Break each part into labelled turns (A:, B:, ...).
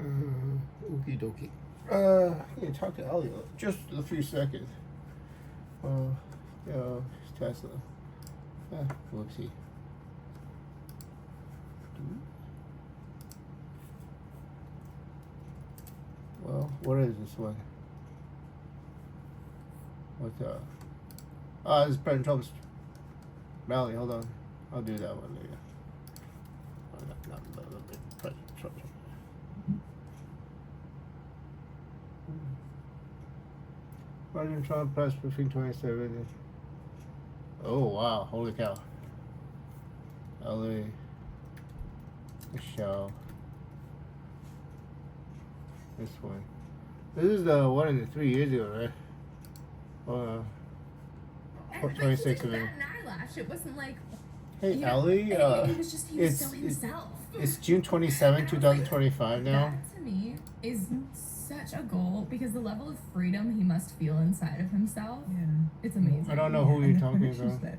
A: Okie dokie. I can talk to Allie just a few seconds. Tesla. Whoopsie. Well, what is this one? What's this is President Trump's rally. Hold on. I'll do that one later. Not President Trump. President Trump press briefing 27. Oh wow, holy cow. Allie, Michelle. This one. This is the one in the 3 years ago, right? 26 of it.
B: Eyelash. It wasn't like.
A: Hey, Allie.
B: It was just he was so himself.
A: It's June 27, 2025 now.
B: That to me is such a goal because the level of freedom he must feel inside of himself.
C: Yeah.
B: It's amazing.
A: I don't know who you're talking about.
C: Slip.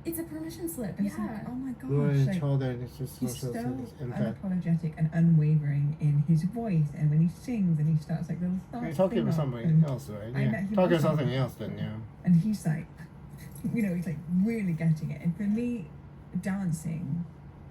B: It's a permission slip.
C: And
B: Yeah.
C: like, oh my gosh.
A: Good
C: Like,
A: told that it's just
C: he's so
A: impact.
C: unapologetic and unwavering in his voice, and when he sings and he starts like little thoughts.
A: You're talking about something else, right?
C: I
A: Yeah.
C: met him
A: Talking about
C: recently.
A: something else then, yeah.
C: And he's like, he's like really getting it. And for me, dancing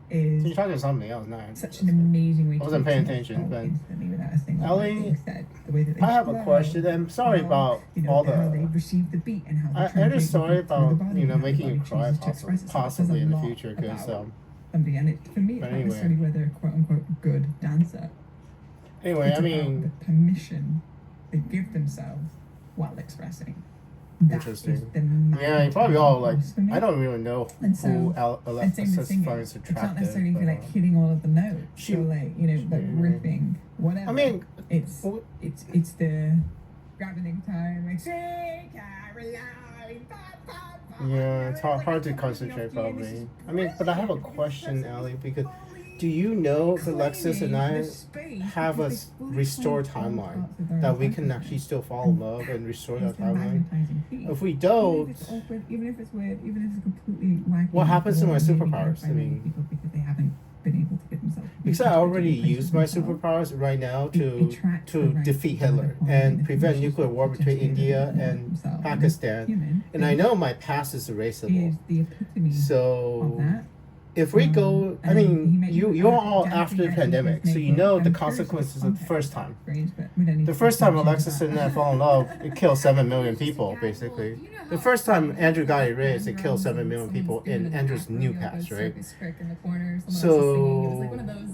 A: So you're
C: is
A: talking about something else now.
C: such an amazing way to
A: I wasn't paying
C: connect
A: attention,
C: people
A: but
C: instantly without a single
A: Allie,
C: word being said. The way that they
A: I have a
C: flow,
A: question. I'm sorry
C: how,
A: about
C: all how they
A: the.
C: receive the beat and how they
A: I'm
C: translate
A: just
C: the
A: sorry
C: beat through the
A: about
C: body and how the
A: making you
C: body
A: cry
C: chooses to express itself. It says
A: possibly
C: a
A: in the
C: lot
A: future because
C: about somebody, and for me, it's
A: but
C: not
A: anyway.
C: necessarily whether they're a quote unquote good dancer.
A: Anyway,
C: It's
A: I
C: about
A: mean,
C: the permission they give themselves while expressing. That
A: interesting.
C: is the
A: yeah, you probably all like.
C: for me.
A: I don't even know
C: And so-
A: who
C: And same with
A: Alexis
C: singing.
A: finds
C: It's not
A: attractive.
C: necessarily
A: but,
C: like hitting all of the notes.
A: she-
C: So like like riffing, whatever.
A: I mean,
C: it's
A: w-
C: it's the grabbing the guitar and like say Caroline.
A: yeah, it's hard to concentrate probably. I mean, but I have a question, Allie, because do you know if Alexis and I have a restored timeline that we can actually still fall in love and restore that timeline? If we don't,
C: Even if it's awkward, even if it's weird, even if it's completely wacky.
A: What happens to my
C: maybe
A: superpowers?
C: by
A: I
C: many
A: mean-
C: people because they haven't been able to get themselves.
A: because I already used my superpowers right now to defeat Hitler and prevent nuclear war between India and Pakistan, and I know my past is erasable.
C: Is the epitome of
A: So
C: that.
A: if we go, I mean, you're all after the pandemic, so you know the consequences of the first time. The first time Alexis and I fall in love, it killed 7 million people, basically. The first time Andrew got erased, it killed 7 million people in Andrew's new past, right? So,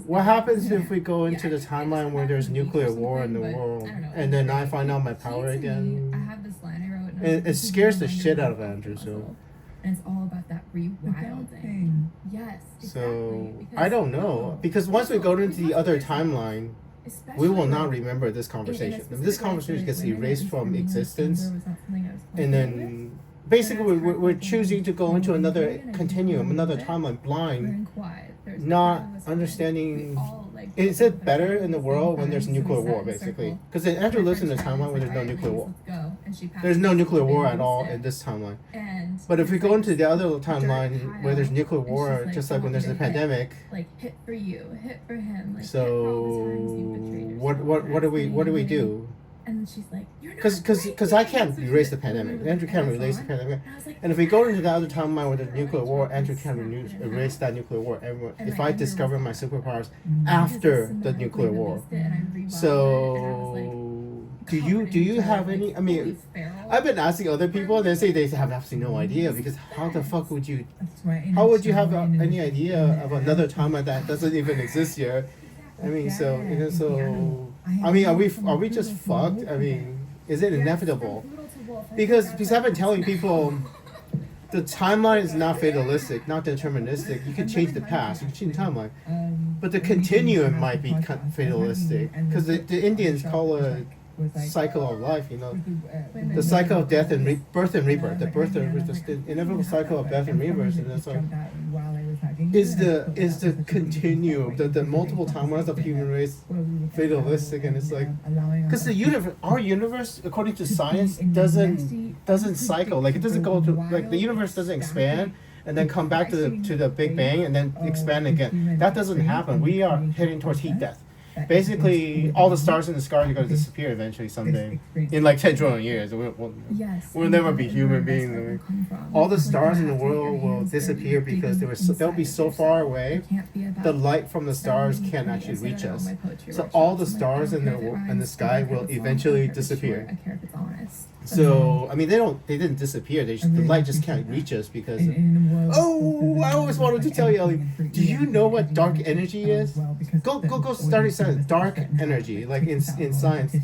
A: what happens if we go into the timeline where there's nuclear war in the world, and then I find out my power
B: I
A: again?
B: have this line I wrote.
A: And it scares the shit out of Andrew, so.
B: And it's all about that rewilding. Yes.
A: So,
B: exactly,
A: I don't know. Because once we go into the other timeline, we will not remember this conversation. If this conversation gets erased from existence, and then basically we're choosing to go into another continuum, another timeline, blind, not understanding. Is it better in the world when there's nuclear war, basically? Because Andrew lives in a timeline where there's no nuclear war. There's no nuclear war at all in this timeline. But if we go into the other timeline where there's nuclear war, just like when there's a pandemic,
B: like hit for you, hit for him. Like,
A: so what do we do?
B: And she's like,
A: Because I can't erase the pandemic. Andrew can't erase the pandemic. And if we go into the other timeline where there's nuclear war, Andrew can't erase that nuclear war. If I discover my superpowers after the nuclear war. So, do you have any? I mean, I've been asking other people. They say they have absolutely no idea because how the fuck would you? How would you have any idea of another timeline that doesn't even exist here? I mean, so I mean, are we just fucked? I mean, is it inevitable? Because I've been telling people, the timeline is not fatalistic, not deterministic. You can change the past, you can change the timeline, but the continuum might be fatalistic. Because the Indians call it cycle of life, you know, the cycle of death and birth and rebirth, the inevitable cycle of death and rebirth, and that's like is the continuum, the multiple timelines of human race fatalistic, and it's like because our universe, according to science, doesn't cycle, like it doesn't go to like the universe doesn't expand and then come back to the Big Bang and then expand again. That doesn't happen. We are heading towards heat death. basically all the stars in the sky are going to disappear eventually someday. In like 10 trillion years. We'll never be human beings. I mean, all the stars in the world will disappear because they'll be so far away. The light from the stars can't actually reach us. So all the stars in the sky will eventually disappear. So I mean, they didn't disappear. The light just can't reach us because. Oh, I always wanted to tell you, Ellie. Do you know what dark energy is? Go study science. Dark energy, like in science.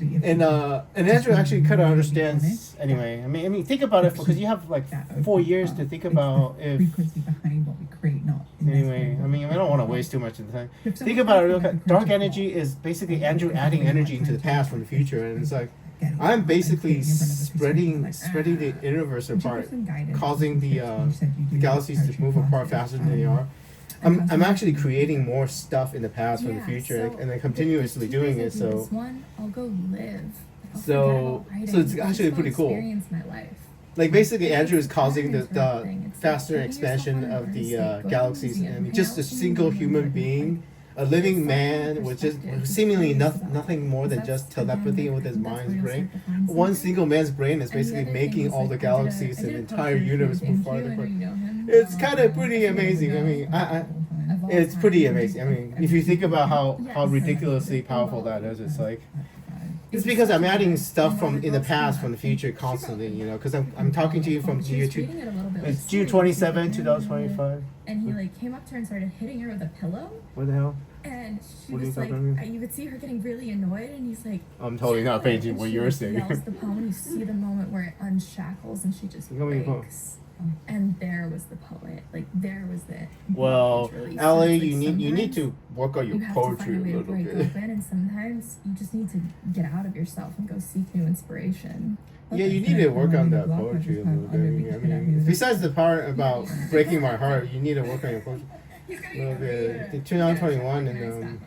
A: And Andrew actually kind of understands. Anyway, I mean, think about it because you have like 4 years to think about if. Anyway, I mean, I don't want to waste too much of the time. Think about it real quick. Dark energy is basically Andrew adding energy into the past from the future, and it's like. I'm basically spreading the universe apart, causing the galaxies to move apart faster than they are. I'm actually creating more stuff in the past from the future, and then continuously doing it. So
B: I'll go live.
A: So it's actually pretty cool. Like basically, Andrew is causing the faster expansion of the galaxies. I mean, just a single human being. A living man with just seemingly nothing more than just telepathy with his mind's brain. One single man's brain is basically making all the galaxies and the entire universe move farther apart. It's kind of pretty amazing. I mean, it's pretty amazing. I mean, if you think about how ridiculously powerful that is, it's like. It's because I'm adding stuff from in the past, from the future constantly, you know, because I'm talking to you from year 2. It's June 27, 2025.
B: And he like came up to her and started hitting her with a pillow.
A: What the hell?
B: And she was like, you could see her getting really annoyed, and he's like,
A: I'm totally not paying attention to what you're saying.
B: Yells the poem, and you see the moment where it unshackles, and she just breaks. And there was the poet. Like there was it.
A: Well, Allie, you need to work on your poetry a little bit.
B: Open, and sometimes you just need to get out of yourself and go seek new inspiration.
A: Yeah, you need to work on that poetry a little bit. I mean, besides the part about breaking my heart, you need to work on your poetry a little bit. 2021 and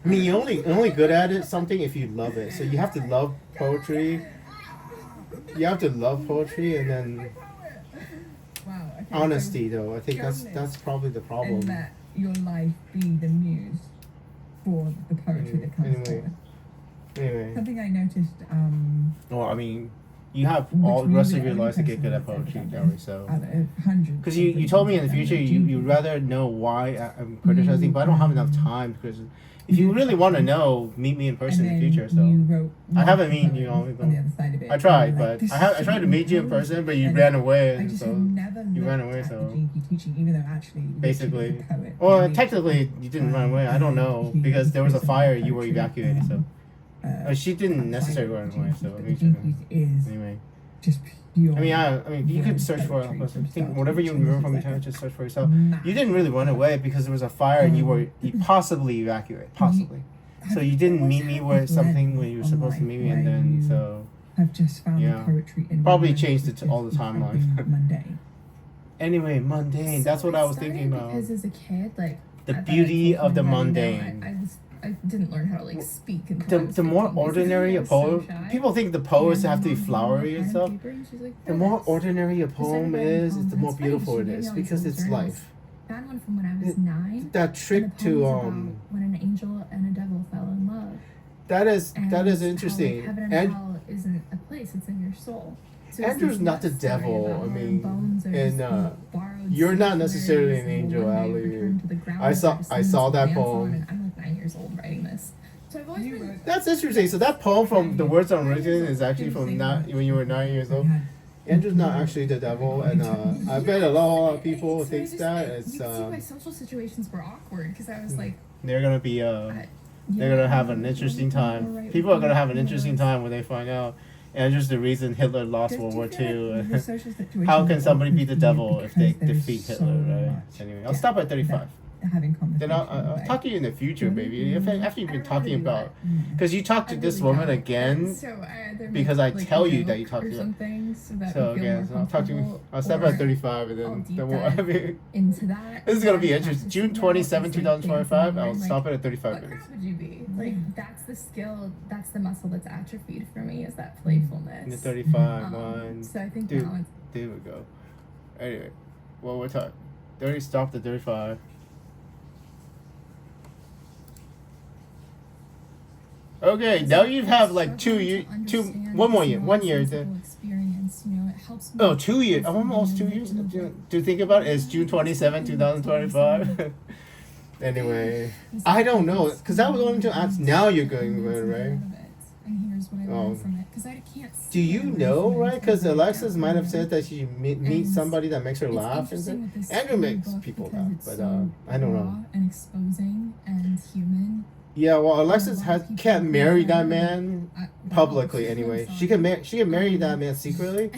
A: I mean, you're only good at it something if you love it. So you have to love poetry. You have to love poetry and then honesty, though. I think that's probably the problem.
C: And that your life be the muse for the poetry that comes forth.
A: Anyway.
C: Something I noticed.
A: Well, I mean, you have all the rest of your life to get good at poetry, Ellie. So. Because you told me in the future you'd rather know why I'm criticizing, but I don't have enough time because. If you really want to know, meet me in person in the future. So I haven't met you all. I tried, but I tried to meet you in person, but you ran away, and so you ran away. So basically, well, technically you didn't run away. I don't know because there was a fire. You were evacuated, so she didn't necessarily run away. So anyway. I mean, you could search for it. Think whatever you remember from your time, just search for yourself. You didn't really run away because there was a fire and you possibly evacuated, possibly. So you didn't meet me where something when you were supposed to meet me, and then so probably changed it to all the timeline. Anyway, mundane. That's what I was thinking about.
B: Because as a kid, like
A: the beauty of the mundane.
B: I didn't learn how to like speak.
A: The more ordinary a poem, people think the poems have to be flowery and stuff. The more ordinary a poem is, the more beautiful it is because it's life.
B: Found one from when I was 9.
A: That trick to
B: when an angel and a devil fell in love.
A: That is interesting.
B: Heaven and hell isn't a place; it's in your soul. So
A: Andrew's not the devil. I mean, and you're not necessarily an angel, Allie. I saw that poem.
B: I'm like 9 years old writing this. So I've always been.
A: That's interesting. So that poem from The Words I'm Written is actually from when you were 9 years old. Andrew's not actually the devil, and I bet a lot of people think that. It's
B: you can see my social situations were awkward because I was like.
A: They're gonna be they're gonna have an interesting time. People are gonna have an interesting time when they find out. Andrew's the reason Hitler lost World War II. How can somebody be the devil if they defeat Hitler, right? Anyway, I'll stop at 35. Then I'll talk to you in the future, baby. After you've been talking about, because you talked to this woman again, because I tell you that you talked to her. So again, I'll talk to you. I'll stop at 35, and then we'll. I mean,
B: into that.
A: This is gonna be interesting. June 27, 2025. I'll stop it at 35 minutes.
B: What would you be? Like that's the skill. That's the muscle that's atrophied for me. Is that playfulness.
A: In the 35 one.
B: So I think
A: there we go. Anyway, well we're talking. 30 stopped at 35. Okay, now you have like 2 years, 1 year.
B: Experience, you know, it helps me.
A: Oh, 2 years, almost 2 years. To think about it, it's June 27, 2025. Anyway, I don't know, because I was going to ask. Now you're going with it, right?
B: And here's what I learned from it, because I can't.
A: Do you know, right? Because Alexis might have said that she meets somebody that makes her laugh, and Andrew makes people laugh, but I don't know.
B: And exposing and human.
A: Yeah, well, Alexis can't marry that man publicly anyway. She can marry that man secretly,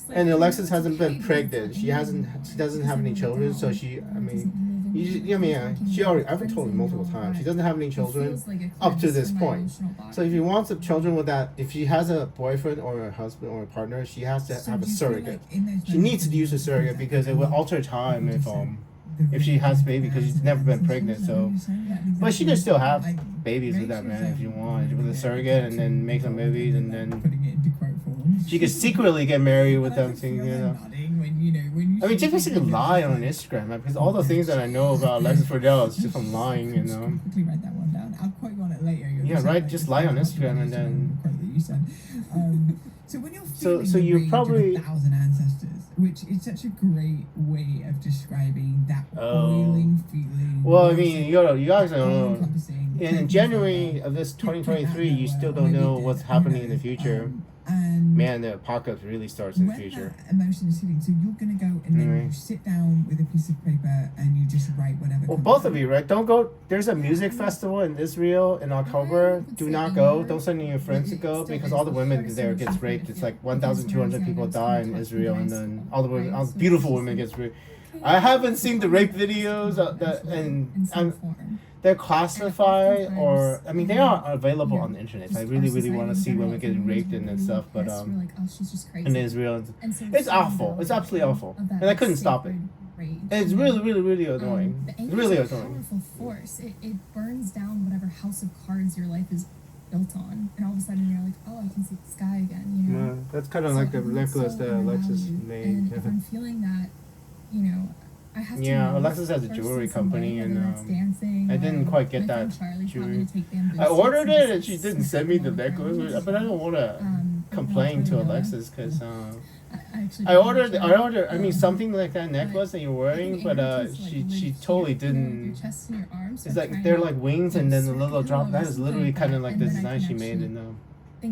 A: and Alexis hasn't been pregnant. She doesn't have any children, so she already, I've told her multiple times, she doesn't have any children up to this point. So if she wants some children with that, if she has a boyfriend or a husband or a partner, she has to have a surrogate. She needs to use a surrogate because it will alter time if she has baby, because she's never been pregnant. So, but she can still have babies with that man if you want, with a surrogate, and then make some babies, and then she could secretly get married with them. I mean, typically you can lie on Instagram, right? Because all the things that I know about Alexis Fordell is just from lying, you know.
C: Quickly write that one down. I'll quote you on it later.
A: Yeah, right. Just lie on Instagram and then.
C: So when you're feeling
A: so you're probably
C: 1,000 ancestors, which is such a great way of describing that boiling feeling.
A: Well, I mean, you guys don't know. In January of this 2023, you still don't know what's happening in the future.
C: And
A: man, the apocalypse really starts in the future.
C: That emotion is hitting, so you're gonna go and then you sit down with a piece of paper and you just write whatever.
A: Well, both of you, right? Don't go. There's a music festival in Israel in October. Do not go. Don't send any of your friends to go, because all the women there gets raped. It's like 1,200 people die in Israel, and then all the beautiful women gets raped. I haven't seen the rape videos they're classified, or I mean, they are available on the internet. I really want to see women getting raped and stuff, but in Israel, it's awful. It's absolutely awful, and I couldn't stop it. It's really annoying. Really annoying.
B: Powerful force. It burns down whatever house of cards your life is built on, and all of a sudden you're like, oh, I can see the sky again. You know.
A: Yeah, that's kind of like the necklace that Alexis made.
B: And if I'm feeling that, you know.
A: Alexis has a jewelry company, and I didn't quite get that jewelry. I ordered it, and she didn't send me the necklace, but I don't want to complain to Alexis, because I ordered. I mean, something like that necklace that you're wearing, but she totally didn't. It's like they're like wings, and then the little drop. That is literally kind of like the design she made, and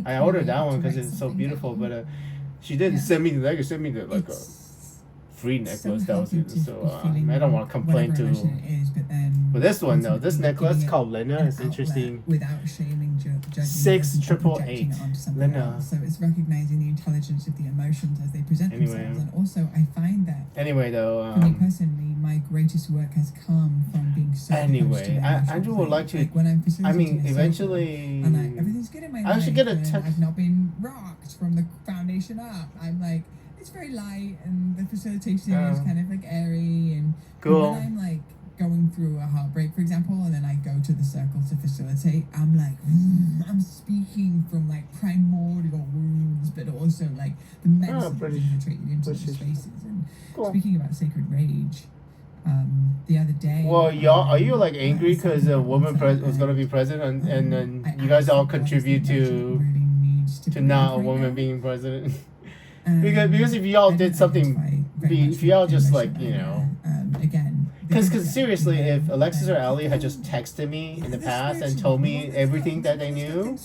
A: I ordered that one because it's so beautiful, but she didn't send me the necklace. Send me the like a free necklace. That was so I don't want to complain to. But this one though, this necklace called Lena is interesting.
C: Without shaming, judging,
A: 6888 Lena.
C: So it's recognizing the intelligence of the emotions as they present themselves, and also I find that.
A: Anyway, though.
C: For me personally, my greatest work has come from being so.
A: Anyway, Andrew would like to.
C: Like when I'm facilitating
A: eventually.
C: And everything's good in my life.
A: I should get a text.
C: I've not been rocked from the foundation up. I'm like. It's very light, and the facilitation is kind of like airy, and
A: cool.
C: When I'm like going through a heartbreak, for example, and then I go to the circle to facilitate, I'm like, I'm speaking from like primordial wounds, but also like the medicine penetrated into those spaces. And speaking about sacred rage, the other day.
A: Well, y'all, are you like angry because a woman was going to be president, and then you guys all contribute to not a woman being president? Because if y'all did something, if y'all just like, you know, because seriously, if Alexis or Allie had just texted me in the past and told me everything that they knew,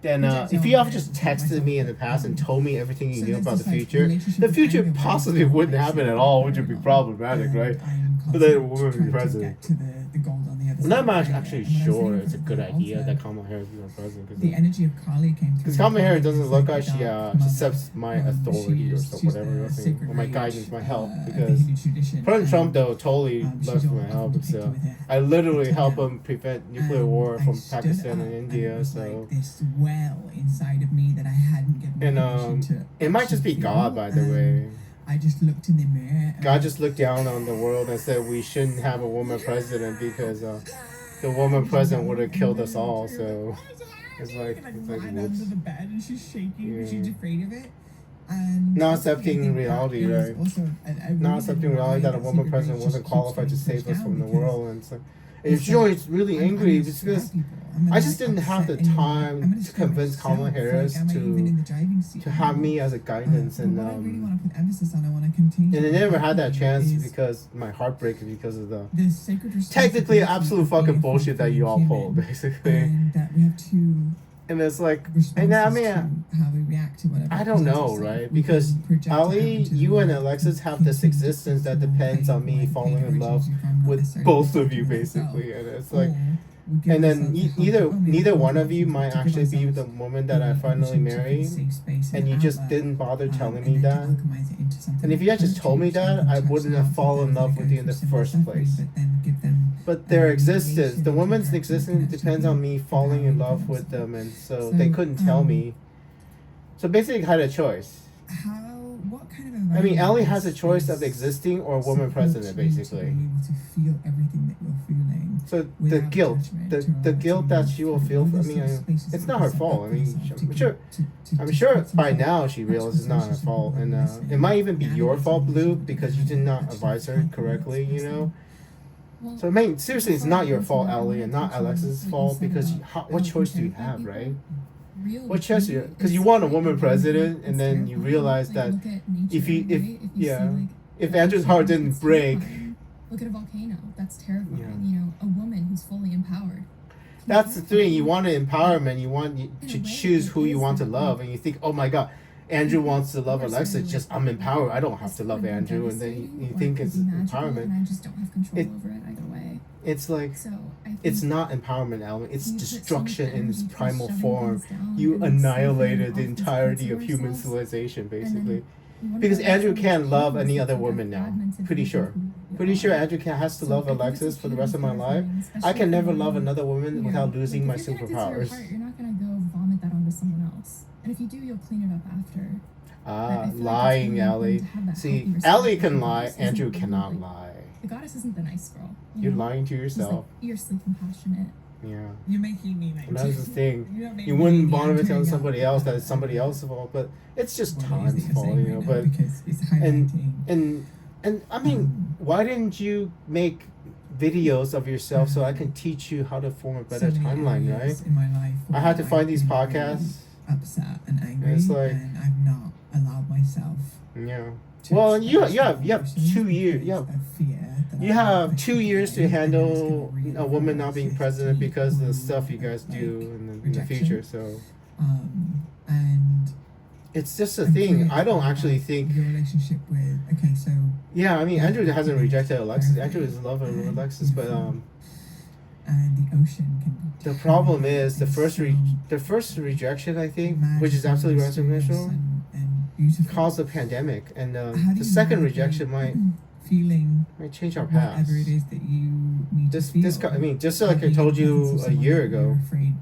A: then if y'all just texted me in the past and told me everything you knew about the future possibly wouldn't happen at all, which would be problematic, right? But then a woman would be president. And I'm actually sure it's a good idea that Kamala Harris is our president.
C: The energy of Kali came through.
A: Because Kamala Harris doesn't look like she accepts my authority or so, whatever, or my guidance, my help. Because President Trump, though, totally loves my help. So I literally help him prevent nuclear war from Pakistan and India. So
C: this well inside of me that I hadn't given
A: and it might just be God, by the way.
C: I just looked in the mirror.
A: God just looked down on the world and said we shouldn't have a woman president because the woman president would have killed us all. So it's like
C: whoops. Under the bed and she's shaking. She's afraid of it. And
A: not accepting reality, right? Not accepting reality that a woman president wasn't qualified to save us from the world, and And she's always really angry because
C: I'm
A: I just didn't have the
C: upset anyone. I'm
A: time
C: gonna
A: to
C: scare
A: convince Kamala
C: myself.
A: Harris
C: Like, am I even in the driving seat
A: to have
C: anymore?
A: me as a guidance,
C: But
A: and
C: what I really want to put emphasis on, I want to continue.
A: I never had that chance
C: is
A: because my heartbreak because of the
C: the sacred
A: technically
C: responsibility
A: absolute
C: of being
A: fucking
C: a
A: bullshit that
C: fulfilling
A: you all
C: human,
A: pulled, basically.
C: and that we have two
A: And it's like,
C: responses
A: and I
C: to
A: mean,
C: how we react to whatever
A: I don't
C: presents
A: know,
C: itself.
A: right?
C: We
A: Because
C: can project it out
A: Allie,
C: into the
A: you and
C: world,
A: Alexis have
C: continue
A: this
C: to
A: existence that
C: fulfill
A: depends on
C: a
A: me
C: like
A: falling
C: paid
A: in love
C: relationship if I'm not
A: with
C: necessarily
A: both of you,
C: protecting myself.
A: basically. And it's like,
C: Or we give
A: and then
C: ourselves a hug,
A: neither
C: or maybe
A: neither
C: come
A: one
C: to
A: of you
C: options
A: might
C: to give
A: actually be the
C: ourselves
A: woman that I
C: the
A: finally
C: opportunity to create
A: marry,
C: safe space
A: and you just
C: outlet,
A: didn't bother telling
C: and
A: me
C: then to
A: that.
C: alchemize it into something
A: And if you had just
C: that
A: told me
C: touch,
A: that,
C: can
A: I
C: touch
A: wouldn't
C: the
A: have
C: hearts of
A: fallen in
C: those
A: love
C: that
A: with
C: go
A: you in the
C: through similar
A: first
C: suffering,
A: place.
C: but then give them
A: But their existence,
C: mediation
A: the
C: into
A: woman's
C: direction that
A: existence
C: can actually
A: depends
C: be
A: on me falling in
C: empowering
A: love
C: for
A: with
C: themselves.
A: them, and so
C: So,
A: they couldn't tell me. So basically, I had a choice.
C: What kind of
A: I mean,
C: environment
A: Allie has a
C: is-
A: choice of
C: is
A: existing or woman
C: supports
A: president,
C: you to
A: basically.
C: be able to feel everything that you're feeling
A: So the
C: without
A: guilt,
C: judgment,
A: the
C: to allow
A: the
C: it to
A: guilt
C: move
A: that she will
C: through.
A: feel.
C: All
A: I
C: those
A: mean,
C: safe spaces
A: it's
C: to
A: not her
C: put yourself
A: fault.
C: up
A: I
C: for
A: mean,
C: yourself,
A: I'm sure. I'm
C: to
A: sure
C: support
A: by
C: yourself.
A: now she
C: That's
A: realizes it's not her
C: relationship
A: fault,
C: with
A: and
C: listen,
A: it might even be your
C: navigate
A: fault,
C: the
A: Blue,
C: relationship
A: because you
C: together
A: did not
C: and
A: advise her
C: actually
A: correctly. You know.
B: Well,
A: So I mean, seriously, it's
B: before I
A: not your
B: answer
A: fault,
B: that, I
A: Allie,
B: wanna
A: and not
B: touch on
A: Alexis's
B: what you
A: fault
B: said
A: because
B: about
A: what
B: how
A: choice do you
B: compare
A: have,
B: people.
A: right?
B: Real
A: What choice?
B: beauty
A: Because
B: is
A: you want a
B: like
A: woman
B: one
A: president,
B: thing
A: and
B: is
A: then you
B: terrifying.
A: realize
B: Like,
A: that
B: look at nature,
A: if you
B: right? If you
A: yeah,
B: see like
A: if
B: the
A: Andrew's
B: ocean,
A: heart
B: it's
A: didn't break,
B: terrifying. Look at a volcano. That's terrifying.
A: Yeah.
B: You know, a woman who's fully empowered.
A: that's the thing. You
B: Terrifying.
A: want an empowerment. You want
B: In
A: to
B: a way,
A: choose
B: it
A: who you
B: is
A: want to
B: that,
A: love,
B: like,
A: and you think, oh my god, Andrew wants to love
B: we're
A: Alexa.
B: sort of
A: Just
B: like,
A: I'm empowered. I don't have
B: this
A: to love
B: could be
A: Andrew, and then you
B: devastating, or
A: think
B: it could
A: it's
B: be magical,
A: empowerment.
B: and I just don't have control
A: It-
B: over it either way.
A: It's like
B: So I think
A: it's not empowerment, Alan. It's
B: you put so much
A: destruction in its
B: energy towards
A: primal
B: shoving
A: form.
B: things down
A: You
B: and, like,
A: annihilated
B: siphoning
A: the
B: off these
A: entirety
B: parts
A: of human
B: ourselves,
A: civilization,
B: and then
A: basically.
B: you wonder
A: Because
B: why there's
A: Andrew
B: so much
A: can't love
B: pain,
A: any
B: because
A: other
B: it's, like, a
A: woman now.
B: fragmented
A: Pretty
B: version of
A: sure.
B: who we
A: Pretty sure
B: are.
A: Andrew has to
B: So
A: love
B: I think it's
A: Alexis
B: okay
A: for the
B: to
A: rest
B: be
A: of my life.
B: terrifying,
A: I
B: especially
A: can
B: if
A: never
B: you
A: love
B: know,
A: another woman
B: you know,
A: without losing
B: like,
A: my
B: if you're connected to your
A: superpowers.
B: heart, you're not gonna go vomit that onto someone else. And if you do, you'll clean it up after. I feel like it's
A: Lying,
B: really important
A: Allie.
B: to have that
A: See,
B: healthy respect
A: Allie
B: for
A: can
B: people.
A: lie.
B: This isn't
A: Andrew
B: really,
A: cannot
B: like,
A: lie.
B: the goddess isn't the nice girl.
A: You're
B: know?
A: lying to
B: She's
A: yourself.
B: like fiercely compassionate.
A: Yeah.
C: You're making me like.
A: And that's the thing.
C: You don't make
A: You
C: me
A: wouldn't
C: the
A: bother to
C: Andrew
A: tell
C: Young
A: somebody else that it's
C: guy.
A: somebody else's fault, but it's just
C: What it is that
A: time's
C: you're
A: fault,
C: saying
A: you
C: right
A: know.
C: now,
A: But
C: because it's highlighting.
A: and I mean, why didn't you make videos of yourself so I can teach you how to form a better
C: so many
A: timeline, right?
C: areas in my life
A: I had to
C: where
A: find
C: I've
A: these
C: been really
A: podcasts.
C: upset and angry,
A: It's like-
C: and I've not allowed myself.
A: Yeah.
C: To
A: Well, you
C: express
A: have
C: my emotions
A: 2 years.
C: because of fear that
A: You
C: I
A: have
C: pushed
A: 2 years to
C: away, and then it's
A: handle
C: gonna really
A: a woman not being
C: shift
A: president
C: to
A: because of the
C: one
A: stuff you
C: of,
A: guys
C: like,
A: do in the
C: rejection.
A: future. So
C: And
A: it's just a
C: I'm
A: thing.
C: curious
A: I don't
C: about
A: actually think.
C: your relationship with. Okay, so
A: Yeah, I mean, Andrew hasn't rejected Alexis.
C: Very
A: Andrew is in love with Alexis, but
C: beautiful. And the ocean can be.
A: the problem is the
C: so
A: first rejection, I think, which is absolutely
C: mysterious
A: transformational,
C: and beautiful.
A: caused the pandemic, and
C: How do
A: the
C: you
A: second
C: navigate
A: rejection might
C: feeling
A: change our past.
C: whatever it is that you need
A: This
C: to feel.
A: I mean, just like I
C: Being
A: told
C: in the presence
A: you
C: of
A: a
C: someone
A: year
C: that you're
A: ago,
C: afraid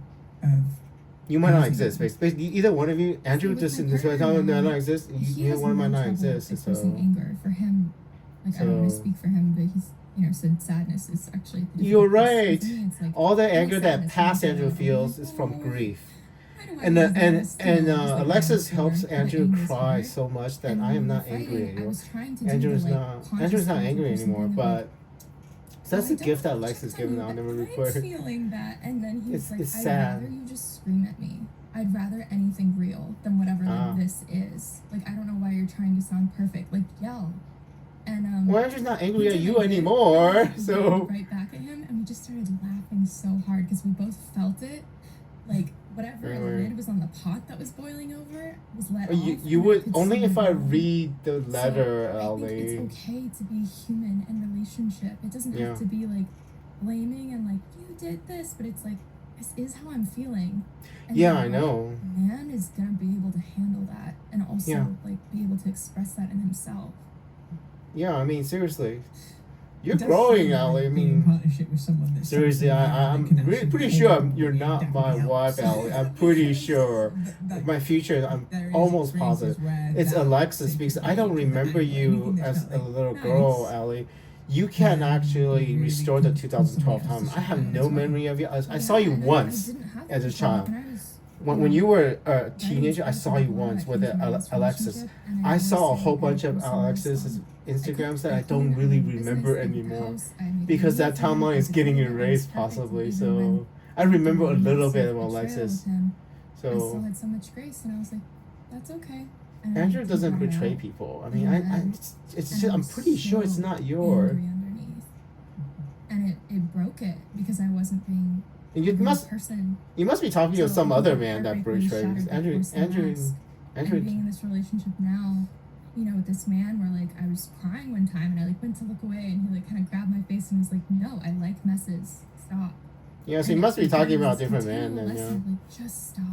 C: of.
A: you might not
C: losing.
A: exist. Basically, either one of you, Andrew,
B: with
A: just
B: my
A: in this way,
B: partner,
A: time not exist.
B: He
A: You
B: has
A: one might
B: no
A: not
B: trouble
A: exist.
B: expressing
A: So
B: anger. For him, like, I don't want to
A: So-
B: speak for him, but he's, you know, said sadness is actually the
A: You're
B: difficult piece.
A: right.
B: With me, it's like,
A: all the
B: I like
A: anger that
B: sadness,
A: past
B: and
A: Andrew
B: I'm
A: feels
B: like,
A: is from
B: "Oh,
A: grief.
B: why do I
A: And
B: love this?"
A: and
B: You know, just, like,
A: Alexis
B: down
A: helps
B: to her.
A: Andrew
B: The anger is
A: cry
B: hard.
A: so much that
B: And
A: I
B: when
A: am
B: we were
A: not angry
B: fighting, I
A: anymore.
B: was trying to do
A: Andrew's
B: the, like,
A: not
B: conscious
A: angry
B: person
A: anymore,
B: thing of,
A: but
B: like,
A: so that's
B: "Oh,
A: the
B: I
A: gift that
B: don't
A: Alexis is
B: project
A: giving
B: on
A: out
B: you,
A: never
B: but
A: record.
B: I'm feeling that, and then he was like,
A: It's
B: "I'd
A: sad.
B: rather you just scream at me. I'd rather anything real than whatever like this is. Like, I don't know why you're trying to sound perfect. Like, yell." And
A: Well, Andrew's not angry
B: he
A: at
B: did,
A: you
B: like,
A: anymore,
B: yelled
A: so
B: right back at him, and we just started laughing so hard because we both felt it. Like, whatever
A: Really?
B: lid was on the pot that was boiling over was let
A: you
B: off. and
A: you
B: I
A: would
B: could
A: only
B: see
A: if I
B: the-
A: read the letter,
B: so I think
A: Allie.
B: it's okay to be human in relationship. It doesn't
A: Yeah.
B: have to be like blaming and like, you did this, but it's like, this is how I'm feeling. And
A: Yeah,
B: the
A: I know.
B: right man is gonna be able to handle that and also
A: Yeah.
B: like be able to express that in himself.
A: Yeah, I mean seriously, you're
C: It does
A: growing,
C: sound
A: Allie. I
C: like being in
A: mean.
C: partnership with someone that's
A: Seriously,
C: something that
A: I'm
C: can
A: really
C: actually
A: pretty
C: hold
A: sure
C: on
A: you're
C: to.
A: not
C: It
A: my
C: definitely
A: wife,
C: helps.
A: Allie. I'm pretty
C: Because
A: sure.
C: that-
A: My future, I'm
C: there is
A: almost
C: experiences
A: positive.
C: where
A: It's
C: that
A: Alexis
C: sacred
A: because I don't
C: being,
A: remember
C: anything
A: you
C: that's
A: as
C: not,
A: a
C: like,
A: little
C: nice,
A: girl, Allie. You can actually
C: really
A: restore the
C: good for
A: 2012
C: somebody
A: time.
C: else
A: I
C: to
A: have
C: show
A: no
C: as well.
A: memory of you. I
B: Yeah,
A: saw you
B: and
A: once
B: I didn't have
A: as a
B: control,
A: child.
B: and I was
A: when you were a teenager, I saw you once with Alexis. I saw a whole bunch of Alexis Instagrams that I don't really remember anymore because that timeline is getting erased possibly. So I remember a little bit of Alexis.
B: I still had so much grace, and I was like, that's okay. And
A: Andrew doesn't betray people. I mean, it's just, I'm pretty sure it's not your.
B: Underneath. And it broke it because I wasn't being
A: You
B: a
A: must
B: person.
A: you must be talking to
B: So
A: some
B: I
A: other
B: think
A: man that
B: heartbreak really
A: betrays
B: shattered
A: Andrew.
B: that first mask. And
A: Andrew.
B: being in this relationship now, with this man where like I was crying one time and I like went to look away and he like kind of grabbed my face and was like, no, I like messes. Stop.
A: Yeah, so you must be talking about a different man then,
B: lesson,
A: yeah.
B: like just stop.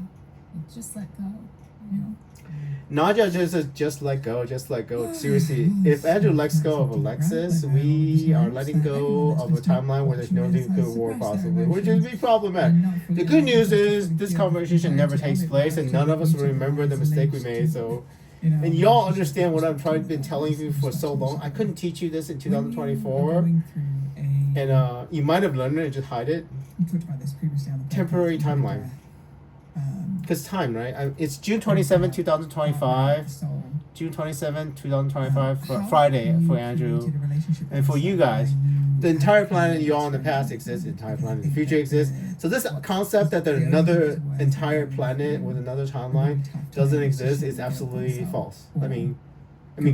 B: Like just let go. You know?
A: Nadia just let go, just let go. Seriously, if Andrew lets go of Alexis, we are letting go of a timeline where there's no nuclear war possibly, which would be problematic. The good news is this conversation never takes place, and none of us will remember the mistake we made. So, and y'all understand what I've been telling you for so long. I couldn't teach you this in 2024, and you might have learned it and just hide it.
C: We talked about this previously on the podcast.
A: Temporary timeline. Because time, right? It's June 27, 2025. June 27, 2025, Friday for Andrew. And for you guys, the entire planet y'all in the past exists, the entire planet in the future exists. So this concept that there's another entire planet with another timeline doesn't exist is absolutely false. I mean,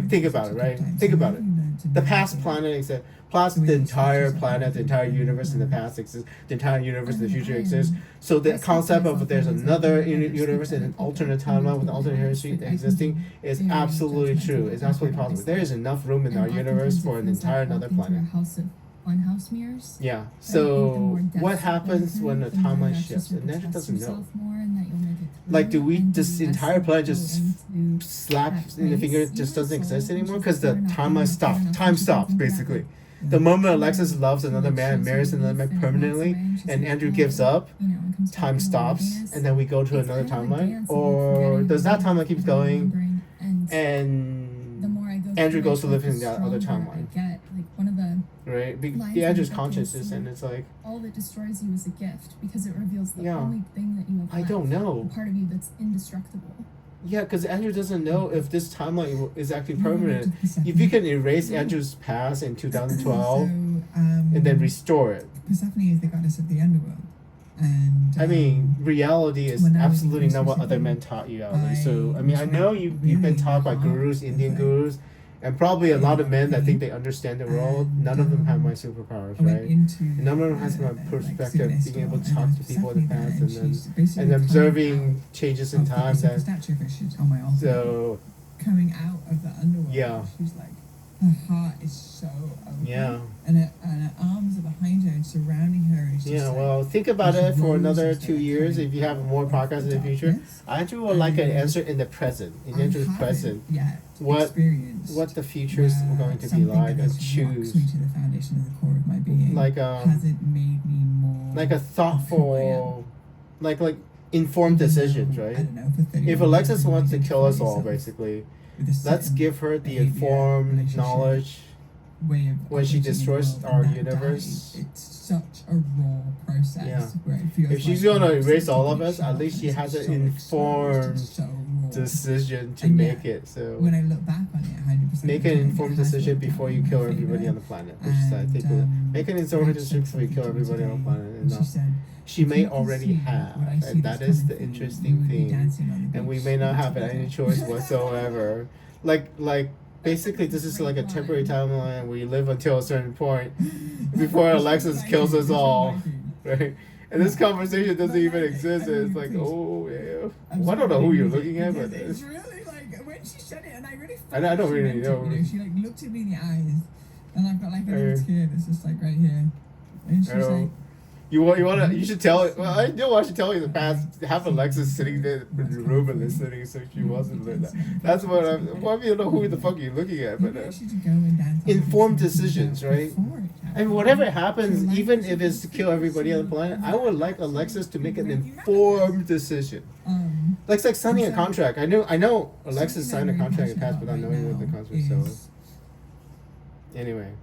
A: think about it, right? Think about it. The past planet exists. Plus, the entire planet, the entire universe in the past exists. The entire universe in the future exists. So the concept of there's another universe in an alternate timeline with an alternate history existing is absolutely true. It's absolutely possible. There is enough room in our universe for an entire another planet.
B: Funhouse mirrors.
A: Yeah. So what happens when the timeline shifts? And Andrew doesn't know. Like, do we this entire planet just slap in the finger? It just doesn't exist anymore because the timeline stopped. Time stops basically. The moment Alexis loves another man and marries another man permanently, and Andrew gives up, time stops, and then we go to another timeline, or does that timeline keep going, and Andrew goes to live in the other timeline? Right? The Andrew's consciousness, and it's like
B: all that destroys you is a gift because it reveals the only thing that you have
A: I
B: left,
A: don't know.
B: the part of you that's indestructible.
A: Yeah, because Andrew doesn't know if this timeline is actually permanent. If you can erase Andrew's past in 2012 and then restore it.
C: Persephone is the goddess of the underworld. And
A: I mean, reality is absolutely not what other men taught you, Allie. So, I mean, I know you've been taught by gurus, Indian gurus, and probably a lot of men that think they understand the world. None of them have my superpowers, right? And none of them has my perspective, being able to talk to people in the past and observing changes in time. So
C: coming out of the underworld,
A: yeah,
C: she's like, her heart is so open,
A: yeah,
C: and her arms are behind her and surrounding her is just
A: well, think about it for another 2 years. If you have more podcasts in the future, Andrew would like an answer in the present, in Andrew's present. What the future is going to be like, and choose
C: me to the foundation of the core of my being.
A: Like
C: has it made me more
A: like a thoughtful, like informed decisions, right?
C: I don't know, for 30
A: if Alexis wants to kill us all, basically, let's give her the informed knowledge
C: way of
A: when she destroys our universe.
C: It's such a raw process.
A: Yeah.
C: Where it feels
A: If she's
C: like
A: gonna erase all of us, at least she has an informed decision to make it. So
C: when I look back on it, 100%
A: make an informed decision before you kill everybody on the planet. Which is, I think, make an informed decision before you kill everybody on the planet. And she may already have, and that is the interesting thing. And we may not have any choice whatsoever. Like basically, this is like a temporary timeline where you live until a certain point before Alexis kills us all, right? And this conversation doesn't even exist. It's like, oh yeah. Well, I don't know who you're looking at, but
C: it's really like when she said it, and I really.
A: I don't really know.
C: She like looked at me in the eyes, and I've got like a little tear that's just like right here, and she's like.
A: You should tell it. Well, I know I should tell you in the past. Have Alexis sitting there in the room and listening, so she wasn't like that. That's what I'm. Well, I don't know who the fuck you're looking at, but informed decisions, right? And whatever happens, even if it's to kill everybody on the planet, I would like Alexis to make an informed decision. Like signing a contract. I know Alexis signed a contract in the past without knowing what the contract was. Anyway.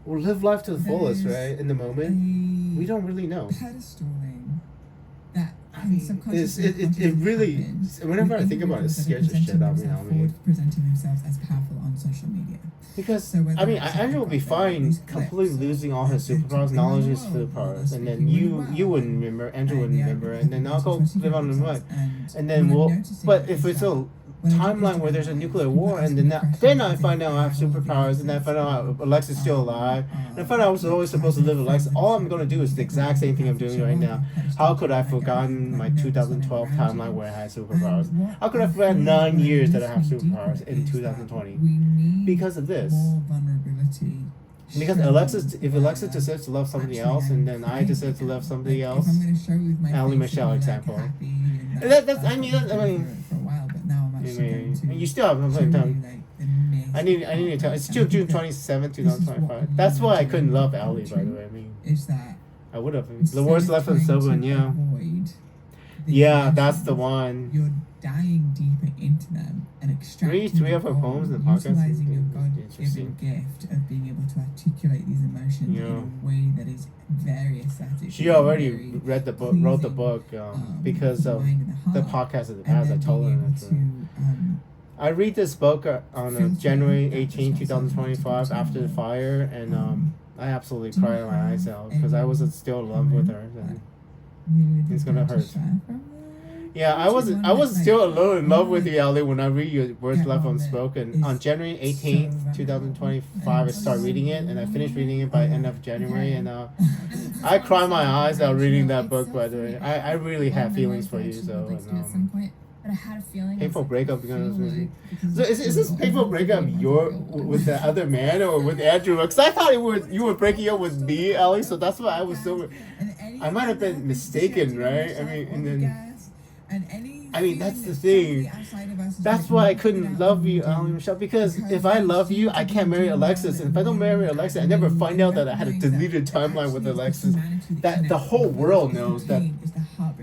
A: We'll live life to the fullest, right? In the moment, we don't really know.
C: Pedestaling that And subconsciously,
A: it really, whenever I think about it, it scares the shit out of me.
C: Presenting themselves as powerful on social media.
A: Because Andrew will be fine completely losing all his superpowers, knowledge his superpowers, and then you wouldn't remember, Andrew wouldn't remember, and then I'll go live on the mud, and then but if it's a timeline where there's a nuclear war, and then I find out I have superpowers, and then I find out Alexa's still alive, and I find out I was always supposed to live with Alexa. All I'm gonna do is the exact same thing I'm doing right now. How could I have forgotten my 2012 timeline where I had superpowers? How could I forget 9 years that I have superpowers in 2020? Because of this. Because if Alexa decides to love somebody else, and then I decide to love somebody else, Allie Michelle example. You still have plenty of time. I need to tell. It's still June 27, 2025. That's why I couldn't love Allie, by the way. I would have. The worst left on Sylvan, yeah. Yeah, that's the one.
C: You're dying deeper into them and extracting
A: three of her poems in the podcast.
C: Utilizing your God-given gift of being able to articulate these emotions in a way that is very aesthetic.
A: She already wrote the book because of the podcast of the past. I told her that. I read this book on January 18, 2025 after the fire, and I absolutely cried my eyes out because I was still in love with her. And it's gonna hurt. Yeah, I was still alone in love with you, Allie, when I read your words left unspoken. On January 18th, 2025, I started reading it, and I finished reading it by end of January, and I cried my eyes out reading that book, by the way. I really have feelings for you, so.
B: But I had a feeling.
A: Painful breakup because so is this painful breakup with the other man or with Andrew? Because I thought you were breaking up with me, Allie, so that's why I was so. I might have been mistaken, right? I mean, that's the thing. That's why I couldn't love you, Allie Michelle, because if I love you, I can't marry Alexis. And if I don't marry Alexis, I never find out that I had a deleted timeline with Alexis. That the whole world knows that.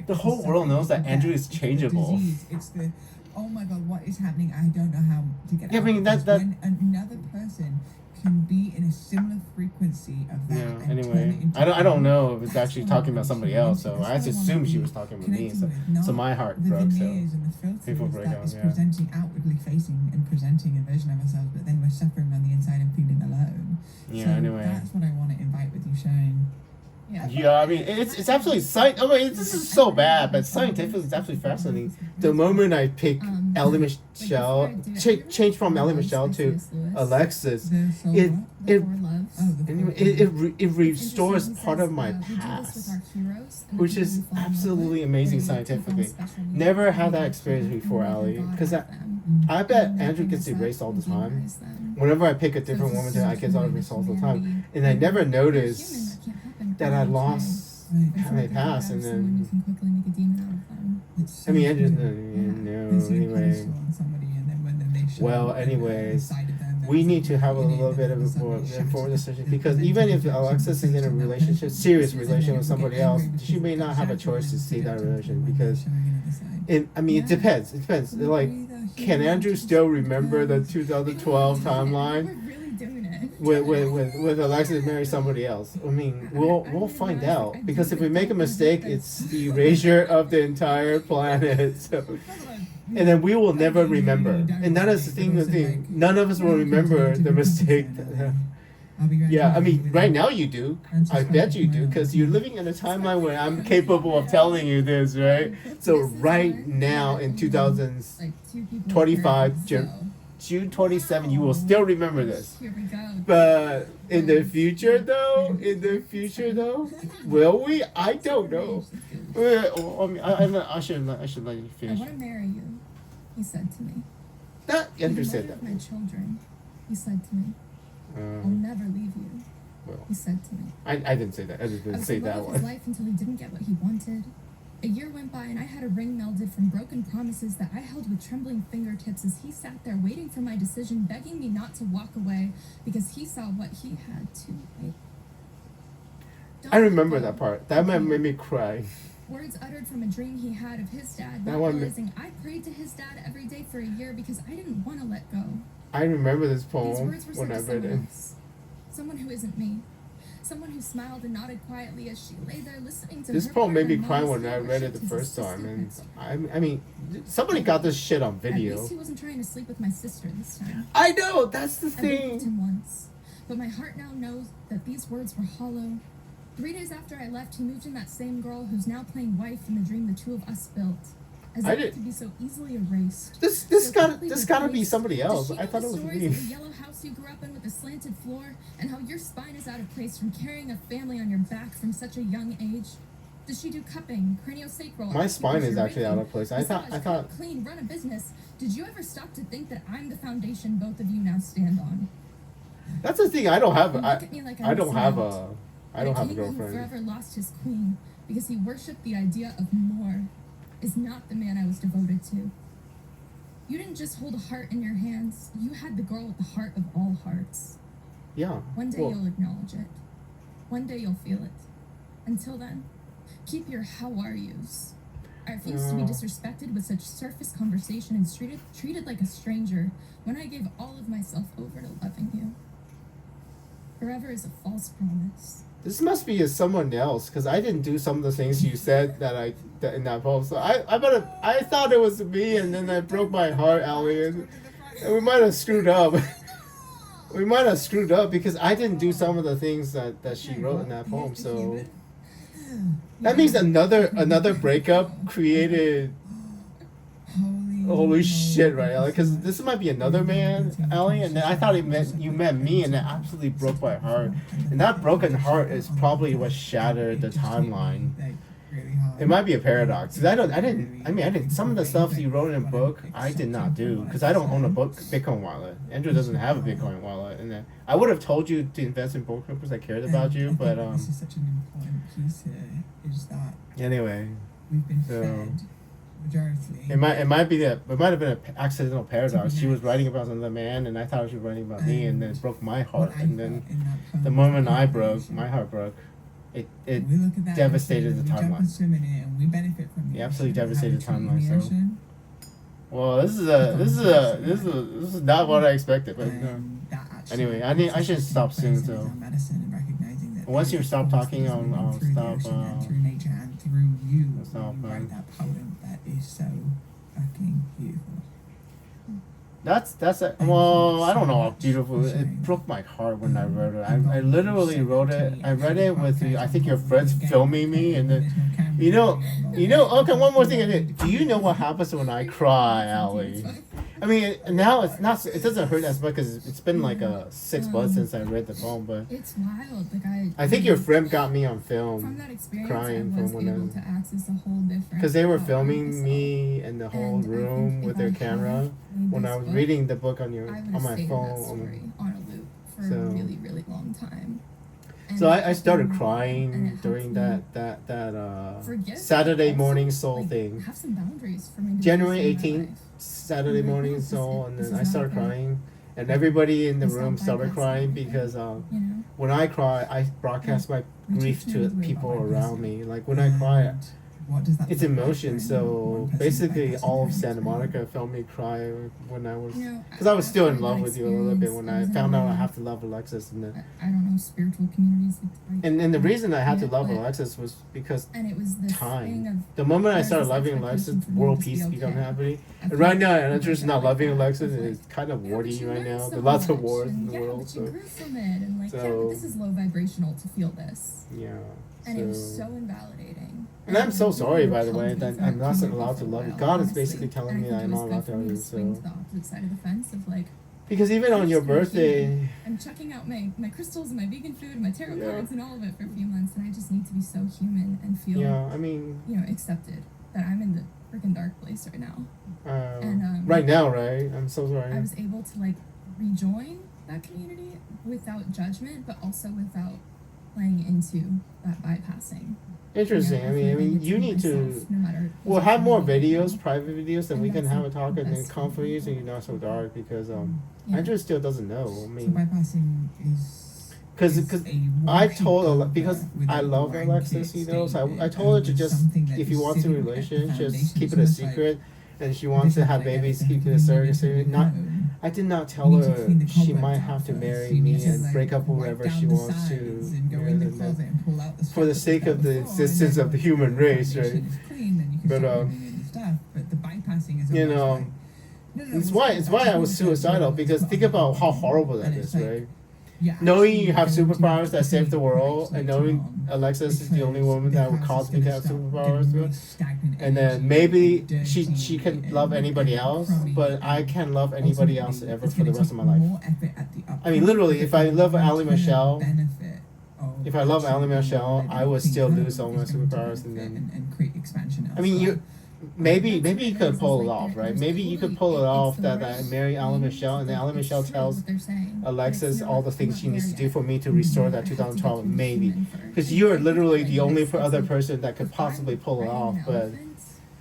A: The whole world knows that Andrew is changeable.
C: It's the, oh my God, what is happening? I don't know how to get out.
A: Yeah, I mean, that
C: when another person can be in a similar frequency of that.
A: Yeah. Anyway, I don't know if it's actually talking about somebody else. So I just assumed she was talking about me. So my heart broke. So people break out. Yeah.
C: Presenting outwardly facing and presenting a version of ourselves, but then we're suffering on the inside and feeling alone.
A: Yeah.
C: So
A: anyway,
C: that's what I want to invite with you, Shane.
A: Yeah, I mean, it's absolutely this is so bad, but scientifically it's absolutely fascinating. The moment I pick Allie Michelle, change from Allie Michelle to Alexis, it restores part of my past, which is absolutely amazing scientifically. Never had that experience before, Allie, because I bet Andrew gets erased all the time. Whenever I pick a different woman, I get erased all the time, and I never notice that I lost my past, and then I mean, I just anyway. Well, anyways, we need to have a little bit of a more informed decision, because even if Alexis is in a serious relationship with somebody else, she may not have a choice to see that relation, because it depends. It depends. Like, can Andrew still remember the 2012 timeline? With Alexis marry somebody else? I mean, we'll find out, because if we make a mistake, it's the erasure of the entire planet. So, and then we will never remember. And that is the thing. None of us will remember the mistake. Yeah, I mean, right now you do. I bet you do, because you're living in a timeline where I'm capable of telling you this, right? So right now in 2025, June 27, you will still remember this.
B: Here we go.
A: But in the future, though, will we? I don't know. I mean, I should let you finish.
B: I want to marry you, he said to me.
A: Andrew said that.
B: My children, he said to me. I'll never leave you.
A: Well,
B: he said to me.
A: I didn't say that. I didn't say that one.
B: His life until he didn't get what he wanted. A year went by and I had a ring melded from broken promises that I held with trembling fingertips as he sat there waiting for my decision, begging me not to walk away because he saw what he had to wait.
A: I remember that part. That made me cry.
B: Words uttered from a dream he had of his dad, not realizing I prayed to his dad every day for a year because I didn't want to let go.
A: I remember this poem
B: These words were
A: when I
B: said to
A: read
B: someone
A: it.
B: else, someone who isn't me. Someone who smiled and nodded quietly as she lay there listening to
A: This
B: her
A: poem
B: part
A: made
B: of
A: me
B: a
A: cry
B: monologue
A: when I
B: that
A: read it
B: worshipped
A: the
B: his
A: first time,
B: assistant
A: and
B: principal.
A: I mean, somebody got this shit on
B: At
A: video.
B: least he wasn't trying to sleep with my sister this time.
A: I know, that's the
B: I believed
A: thing.
B: him once, but my heart now knows that these words were hollow. 3 days after I left, he moved in that same girl who's now playing wife in the dream the two of us built. As if it could be so easily erased.
A: This
B: So
A: gotta
B: quickly
A: be
B: replaced.
A: somebody else.
B: Does she
A: I
B: know
A: thought
B: the
A: it was
B: stories
A: me.
B: of the yellow house you grew up in with the slanted floor, and how your spine is out of place from carrying a family on your back from such a young age? Does she do cupping, craniosacral?
A: My spine is
B: acupuncture,
A: actually out of
B: Reiki,
A: place. I
B: massage,
A: thought
B: cook, clean, run a business. Did you ever stop to think that I'm the foundation both of you now stand on?
A: that's the thing. I don't have.
B: You look at me like I'm
A: I don't
B: missing
A: have
B: out.
A: a. I don't
B: But
A: have a
B: king who
A: girlfriend.
B: forever lost his queen because he worshipped the idea of more is not the man I was devoted to. You didn't just hold a heart in your hands. You had the girl with the heart of all hearts.
A: Yeah.
B: One day
A: Well,
B: you'll acknowledge it. One day you'll feel it. Until then, keep your how are yous. I refuse to be
A: No.
B: disrespected with such surface conversation and treated like a stranger when I gave all of myself over to loving you. Forever is a false promise.
A: this must be someone else because I didn't do some of the things you said that in that poem. So I thought it was me, and then I broke my heart, Allie, and we might have screwed up. We might have screwed up because I didn't do some of the things that she wrote in that poem. So that means another breakup created. Holy shit, right, Allie? Because this might be another man, Allie, and I thought you meant me, and that absolutely broke my heart. And that broken heart is probably what shattered the timeline. It might be a paradox. 'Cause I didn't. Some of the stuff you wrote in a book, I did not do because I don't own a Bitcoin wallet. Andrew doesn't have a Bitcoin wallet, and then I would have told you to invest in Bitcoin because I cared about you. But
C: this is such an important piece here. Is that
A: anyway,
C: we've been
A: so
C: fed majority.
A: it might have been an accidental paradox. She was writing about another man, and I thought she was writing about me, and then it broke my heart. And then the moment I broke, my heart broke. It
C: we look at that
A: devastated
C: ocean,
A: the
C: we jump
A: timeline.
C: and swim in it, and we benefit from the
A: It absolutely
C: ocean,
A: devastated the
C: how we treat
A: timeline,
C: the
A: so-
C: ocean,
A: Well, this is not what I expected. But
C: and that actually
A: anyway, I should stop soon.
C: plays in
A: So
C: our medicine and recognizing that
A: once you
C: there's
A: stop talking,
C: forces moving
A: I'll
C: through the
A: stop.
C: ocean and through nature and through you.
A: I'll stop,
C: when you write that poem that is so fucking beautiful.
A: That's well, I don't know how beautiful. It broke my heart when I wrote it. I literally wrote it. I read it with I think your friends filming me, and then you know. Okay, one more thing I did. Do you know what happens when I cry, Allie? I mean, now it's not. It doesn't hurt as much because it's been like 6 months since I read the poem. But
B: It's wild. Like
A: I think your friend got me on
B: from
A: film
B: that experience,
A: crying
B: I was
A: from when
B: able to access a whole different.
A: because they were
B: power of
A: filming
B: myself.
A: me in the whole
B: And I
A: room
B: think
A: with
B: if
A: their
B: I
A: camera
B: hadn't made
A: when
B: this
A: I was
B: book,
A: reading the book on
B: I would
A: on
B: have
A: my
B: stayed in that
A: phone.
B: story on a loop for
A: So-
B: a really, really long time. And
A: So I started
B: and
A: crying
B: it
A: during
B: helped
A: that
B: forgive
A: Saturday
B: also,
A: morning soul
B: like,
A: thing.
B: Have some boundaries for me.
A: January 18th, Saturday
B: I'm like,
A: morning
B: no, this
A: soul,
B: is-
A: and
B: this
A: then
B: is
A: I started
B: not good.
A: crying, and everybody in the
B: It's
A: room
B: not
A: started
B: bypassing
A: crying
B: anything.
A: because
B: You know,
A: when I cry, I broadcast my
B: we
A: grief
B: teach
A: to
B: them the way
A: people
B: about
A: around
B: bypassing.
A: me. Like when I cry,
C: And what does that
A: it's
C: look like
A: emotion.
C: when
A: So
C: one person
A: basically,
C: bypassing
A: all of
C: their
A: Santa
C: own
A: Monica felt me cry when I was,
B: You know,
A: because I was still in
B: after
A: love
B: that
A: with you a little bit when I
B: experience,
A: found out I
B: in
A: have to love Alexis, and then
B: I don't know, spiritual communities. Like,
A: and the reason I had to
B: yeah,
A: love
B: but-
A: Alexis was because
B: and it was this
A: time.
B: thing of
A: the moment I
B: there's
A: started
B: this
A: loving
B: expectation
A: Alexis,
B: for me
A: world
B: to just
A: peace
B: be
A: become
B: okay.
A: happening.
B: I
A: And
B: feel
A: right now,
B: like
A: and just
B: I
A: not
B: like
A: loving
B: that.
A: Alexis
B: Of
A: is
B: like,
A: kind of
B: yeah, but
A: wordy
B: you
A: right
B: learned
A: now.
B: so
A: There's lots of
B: much,
A: wars in
B: and
A: the
B: yeah,
A: world.
B: but you
A: So
B: grew from it, and like, yeah,
A: So-
B: but this is low vibrational to feel this,
A: yeah.
B: and it was so invalidating.
A: And I'm so
B: it
A: sorry,
B: really
A: by the way,
B: repelled me
A: that
B: from
A: I'm not
B: community
A: allowed
B: for
A: to
B: a
A: love you.
B: while,
A: God is
B: honestly.
A: basically telling
B: And
A: me
B: I
A: that
B: think
A: I'm
B: it
A: not
B: was
A: allowed
B: good
A: to
B: for me
A: love you.
B: to swing to
A: So
B: the opposite side of the fence of like,
A: because even on your
B: I'm just gonna
A: birthday,
B: I'm checking out my crystals and my vegan food and my tarot
A: Yeah.
B: cards and all of it for a few months, and I just need to be so human and feel,
A: yeah, I mean,
B: accepted that I'm in the freaking dark place right now. And,
A: right now, right? I'm so sorry.
B: I was able to like rejoin that community without judgment, but also without playing into that bypassing.
A: Interesting. I mean, you need to.
B: No matter
A: We'll have more
B: what's
A: videos, private videos, and
B: And
A: we can
B: that's
A: have a
B: the
A: talk and then
B: best
A: come for you so
B: way.
A: you're not so dark because
B: Yeah.
A: Andrew still doesn't know. I
C: So
A: mean,
C: bypassing is
A: because I told
C: walking
A: because
C: over
A: I
C: with a
A: love
C: blanket
A: Alexis, you know. So I
C: statement
A: told her to
C: of
A: just
C: something that
A: if you
C: is
A: want a
C: sitting at the
A: relationship, just
C: foundation.
A: keep
C: It's
A: it a
C: almost like
A: secret. And she wants to
C: this
A: have
C: is like
A: babies,
C: everything
A: keep it a
C: we
A: secret.
C: needed to
A: Secret. Not.
C: know.
A: I did not tell
C: You need to
A: her
C: clean the
A: she
C: cobwebs
A: might
C: out
A: have to
C: first.
A: marry
C: You need
A: me
C: to,
A: and
C: like,
A: break up with
C: wipe
A: whoever
C: down
A: she
C: the
A: wants to.
C: sides and go in the closet and pull out the stuff
A: For the
C: that was
A: sake
C: there
A: of the
C: before, and
A: existence
C: then
A: of the
C: once
A: human race,
C: foundation
A: right?
C: is clean, then you can
A: But,
C: start moving in the stuff. But the bypassing is
A: You
C: almost
A: know,
C: like, no,
A: it's
C: let's
A: why I was
C: put it
A: suicidal,
C: let's
A: because
C: put
A: think
C: on
A: about
C: the
A: how
C: bottom.
A: horrible that
C: And
A: is,
C: it's like,
A: right?
C: yeah,
A: Knowing
C: actually
A: you have
C: going to
A: superpowers that save the
C: pay
A: world,
C: price
A: and
C: later
A: knowing
C: on
A: Alexis is the only
C: because
A: woman
C: the
A: that would
C: house
A: cause
C: is
A: me to
C: gonna
A: have
C: start
A: superpowers,
C: getting really stagnant
A: and then
C: energy
A: maybe
C: and
A: she
C: dirty
A: can
C: and-
A: love anybody
C: and
A: else,
C: crummy
A: but I
C: and
A: can't love anybody else
C: ultimately
A: ever
C: it's
A: for the
C: gonna
A: rest of
C: take
A: my life.
C: more effort at the
A: I mean,
C: upfront,
A: literally,
C: but
A: if I
C: the
A: love Allie
C: long-term
A: Michelle,
C: benefit of
A: if I love
C: actually
A: Allie Michelle,
C: living
A: I would
C: clean
A: still
C: home
A: lose all my
C: is going to
A: superpowers, and
C: benefit
A: then
C: and create expansion
A: I mean,
C: elsewhere.
A: you maybe
B: That's
A: you
B: what
A: could
B: is
A: pull it
B: like
A: off, right?
B: there's
A: Maybe you could
B: totally-
A: pull it
B: it's
A: off
B: the
A: that I
B: right
A: marry Allie
B: thing,
A: Michelle, and then
B: like,
A: Allie
B: it's
A: Michelle
B: true
A: tells
B: what they're saying, but
A: Alexis
B: it's
A: all
B: not-
A: the things
B: not
A: she needs to
B: there
A: do
B: yet.
A: for me to restore
B: I
A: that
B: have to get
A: 2012,
B: through the
A: maybe.
B: human first.
A: Because you are
B: I
A: literally
B: think,
A: the
B: like,
A: only
B: it's
A: other
B: like,
A: person that could
B: if
A: possibly
B: I'm
A: pull it
B: riding
A: off,
B: an
A: but
B: elephant,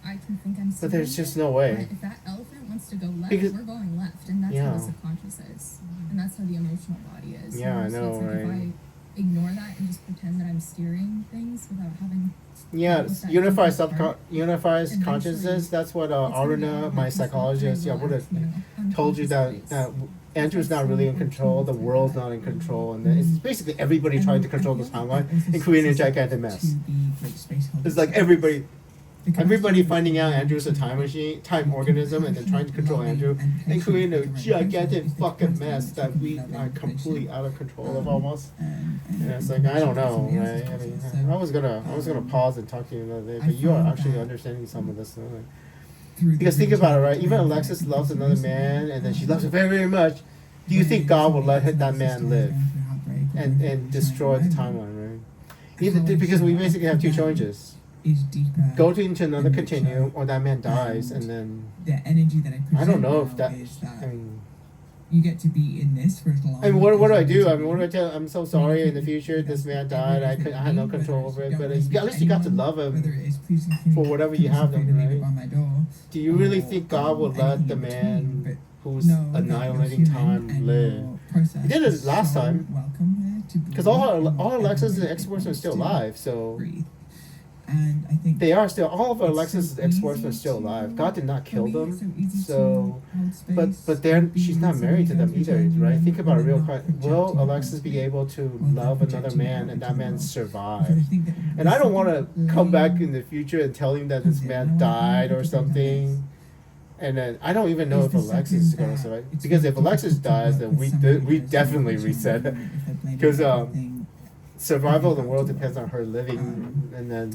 B: I can think I'm
A: but there's
B: steering
A: just
B: it,
A: no way.
B: but if that elephant wants to go left,
A: Because-
B: we're going left, and that's how
A: Yeah.
B: the subconscious is, and that's how the emotional body is.
A: Yeah, I
B: So
A: know,
B: it's like
A: right?
B: if I ignore that and just pretend that I'm steering things without having
A: Yeah,
B: dealt with
A: it's
B: that
A: unified
B: deeper part,
A: unified
B: eventually
A: consciousness. That's what
B: it's gonna be all
A: Aruna,
B: about
A: my
B: this, like,
A: psychologist,
B: very
A: would have
B: low, you know,
A: told you that
B: unconscious
A: that
B: place.
A: Andrew's
B: That's
A: not
B: why
A: really in
B: it's so
A: control. The
B: important
A: world's
B: that-
A: not in control, and it's basically everybody
C: And
A: trying to
C: I
A: control the
C: feel like
A: timeline
C: that also
A: and creating a
C: sets us up
A: gigantic mess.
C: to be great space holders
A: It's like
C: too.
A: everybody
C: The
A: Everybody
C: capacity
A: finding out
C: of
A: Andrew's a time machine, time organism, and then trying to control Andrew, and creating a gigantic fucking mess that we are completely out of control of almost. And it's like, I don't know, right? I mean, I was gonna pause and talk to you another day, but you are actually understanding some of this. Because think about it, right? Even Alexis loves another man, and then she loves him very, very much. Do you think God will let that man live and destroy the timeline, right? Either, because we basically have two choices.
C: Is deeper.
A: Go into another continuum, or that man dies, and then
C: the energy that I
A: don't know
C: present
A: if
C: now
A: that.
C: is that
A: I mean,
C: you get to be in this for as long.
A: I mean, what do I do? I
C: as
A: mean, what do I tell? I'm so sorry. In the future, this man died. I had no control over it. But at least you got to love him for whatever you have done, right? Do you really think God will let the man who's annihilating time live? He did it last time. Because all Alexis' ex-boyfriends are still alive, so
C: and I think
A: they are still. All of Alexis' ex-boyfriends are still alive. God did not kill them, so. But they're she's not married to them either, right? Think about it real quick. Will Alexis be able to love another man and that man survive? And I don't want to come back in the future and tell him that this man died or something. And then I don't even know if Alexis is going to survive. Because if Alexis dies, then we definitely reset. Because survival of the world depends on her living, and then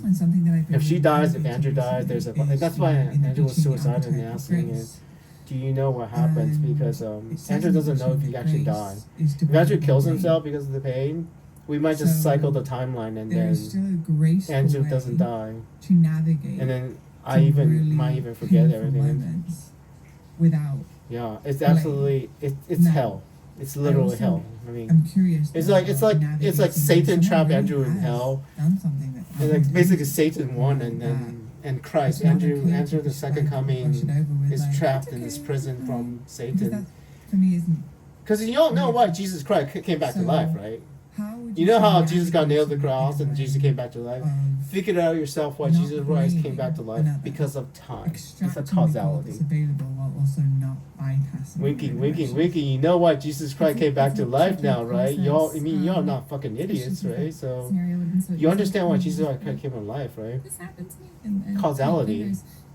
A: if she dies, if Andrew dies, there's a. And that's why Andrew was suicidal and asking is, do you know what happens? Because Andrew doesn't know if he actually died. If Andrew kills himself because of the pain, we might just cycle the timeline, and then Andrew doesn't die,
C: to navigate,
A: and then I might even forget everything.
C: Without
A: it's absolutely it's hell. It's literally hell. I mean,
C: I'm curious.
A: it's like Satan trapped Andrew in hell.
C: Done something that
A: And like basically Satan won, and Christ, Andrew, the second coming, is trapped in this prison from Satan.
C: For me, isn't.
A: Because you don't know why Jesus Christ came back to life, right?
C: How would
A: You know how
C: say
A: Jesus got nailed to the
C: navigate
A: cross and
C: in a
A: Jesus
C: way
A: came back to life?
C: of
A: Figure it out yourself why
C: not
A: Jesus Christ came
C: blaming
A: back to life.
C: another,
A: Because of time. It's a
C: extracting the
A: causality.
C: gold that's available while also not bypassing.
A: Winking. You know why Jesus Christ came back to life now, right? Y'all not fucking idiots, right? So you understand why Jesus Christ came to life, right?
B: This happened to me, and
A: Causality.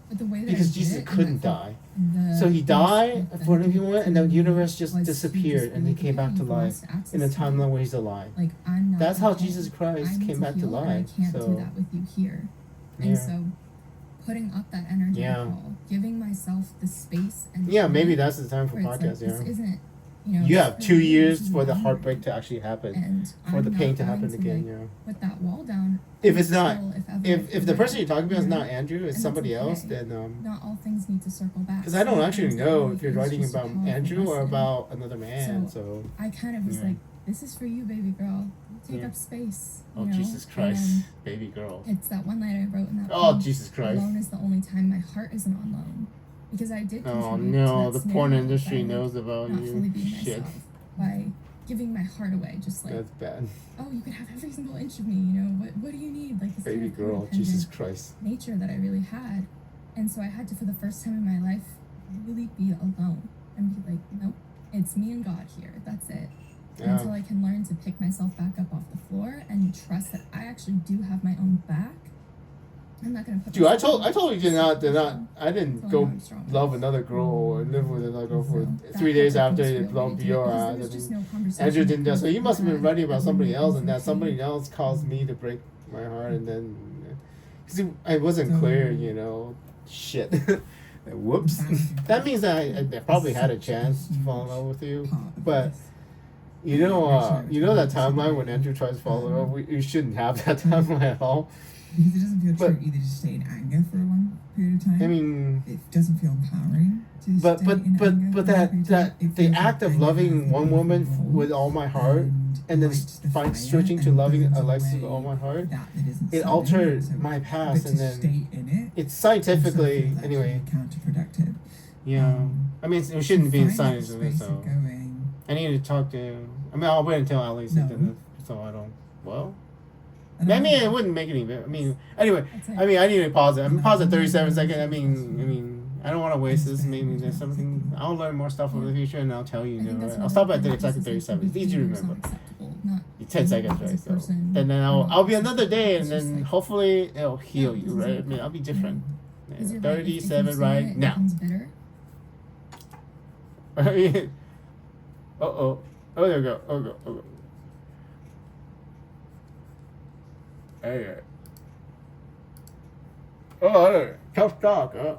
B: but the way that
A: Because
B: I did
A: Jesus
B: it, and
A: couldn't
B: that
A: die.
B: the
A: So he died
B: that
A: for
B: I
A: him
B: did
A: went, and the
B: for
A: universe
B: me
A: just
B: was to
A: disappered, and he
B: really
A: came back to
B: believe he wants
A: life
B: to access
A: in a
B: me.
A: timeline where he's alive.
B: Like, I'm not
A: That's how
B: okay.
A: Jesus Christ
B: I need
A: came back to
B: heal, and
A: life.
B: I can't
A: So
B: do that with you here.
A: Yeah.
B: And so putting up that energy
A: Yeah.
B: call, giving myself the space and
A: yeah,
B: time
A: maybe that's the time for
B: where it's
A: podcast.
B: like, this isn't, you know,
A: You
B: this
A: have
B: for
A: 2
B: me,
A: years
B: this is
A: for the
B: my
A: heartbreak to actually happen,
B: and
A: for
B: I'm
A: the pain
B: not
A: to happen
B: going
A: again.
B: like,
A: Yeah.
B: put that wall down.
A: If it's not,
B: until if ever
A: if the
B: I
A: person you're talking about is
B: you know?
A: not Andrew, it's
B: And
A: somebody
B: that's
A: else,
B: okay.
A: then
B: Not all things need to circle back.
A: because I don't actually
B: Sometimes it
A: know
B: really
A: if you're
B: is
A: writing
B: just a
A: about
B: powerful
A: Andrew or
B: lesson.
A: about another man. So
B: I kind of was
A: Yeah.
B: like, this is for you, baby girl. Take
A: Yeah.
B: up space.
A: oh
B: you know?
A: Jesus
B: And
A: Christ,
B: then
A: baby girl.
B: it's that one line I wrote in that
A: Oh
B: poem,
A: Jesus Christ.
B: alone is the only time my heart isn't on loan. Because I did
A: Oh
B: contribute
A: no,
B: to
A: the
B: that
A: porn
B: scenario
A: industry
B: by
A: knows about
B: not fully
A: you.
B: being
A: Shit,
B: myself, by giving my heart away, just like,
A: that's bad.
B: oh, you could have every single inch of me, you know, what do you need? Like this
A: Baby
B: kind of
A: girl,
B: codependent
A: Jesus Christ.
B: nature that I really had. And so I had to, for the first time in my life, really be alone. and be like, nope, it's me and God here. That's it.
A: Yeah.
B: Until I can learn to pick myself back up off the floor and trust that I actually do have my own back. I'm not gonna put.
A: Dude, I told you did not. I didn't go love another girl or live with another girl for 3 days after they blow up your ass. Andrew didn't do so. You must have been writing about somebody else, and that somebody else caused me to break my heart, and then because I wasn't clear, you know. Shit. Whoops. That means that I probably had a chance to fall in love with you, but. You know that timeline when Andrew tries to fall in love. You shouldn't have that timeline at all.
C: Because it doesn't feel true either to stay in anger for a long period of time.
A: I mean,
C: it doesn't feel empowering to
A: but
C: stay in anger
A: but
C: for a long period of
A: that
C: time.
A: the act of loving one woman with all my heart and then switching to loving Alexis with all my heart, it altered my past, and then it's scientifically anyway.
C: Counterproductive.
A: Yeah, I mean it shouldn't be in science, so I need to talk to. I mean, I'll wait until Allie says it, so I don't. Well. I mean, it wouldn't make any. I mean, anyway. I mean, I need to pause it. I'm pause at 37 seconds. I mean, I don't want to waste this. Maybe there's something. I'll learn more stuff in the future, and I'll tell you. I'll stop at 37. It's easy to remember. 10 seconds, right? So, and then I'll be another day, and then hopefully it'll heal you, right? I mean, I'll be different. 37 right now. Oh, there we go. Oh. Hey. Oh, tough talk, huh?